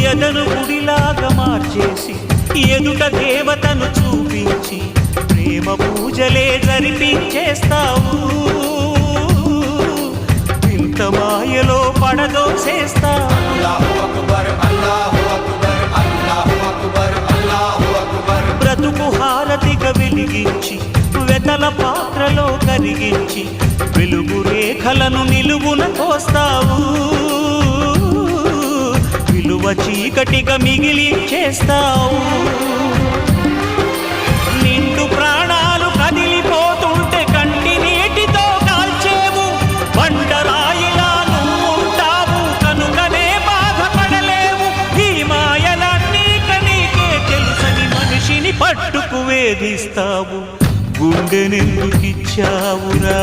ఎదను గుడిలాగా మార్చేసి ఎదుట దేవతను చూపించి ప్రేమ పూజలే జరిపించేస్తావు. వింత మాయలో పడదోసేస్తావు. బ్రతుకు హారతిగా వెలిగించి వెతల పాత్రలో కరిగించి వెలుగు రేఖలను నిలువున కోస్తావు. విలువ చీకటిగా మిగిలించేస్తావు. నిండు ప్రాణాలు కదిలిపోతుంటే కంటి నీటితో కాల్చేవు. బండరాయిలా నువ్వుంటావు కనుకనే బాధపడలేవు. ఈ మాయలన్నీ నీకే తెలుసని మనిషిని పట్టుకు వేధిస్తావు. గుండెనెందుకిచ్చావురా?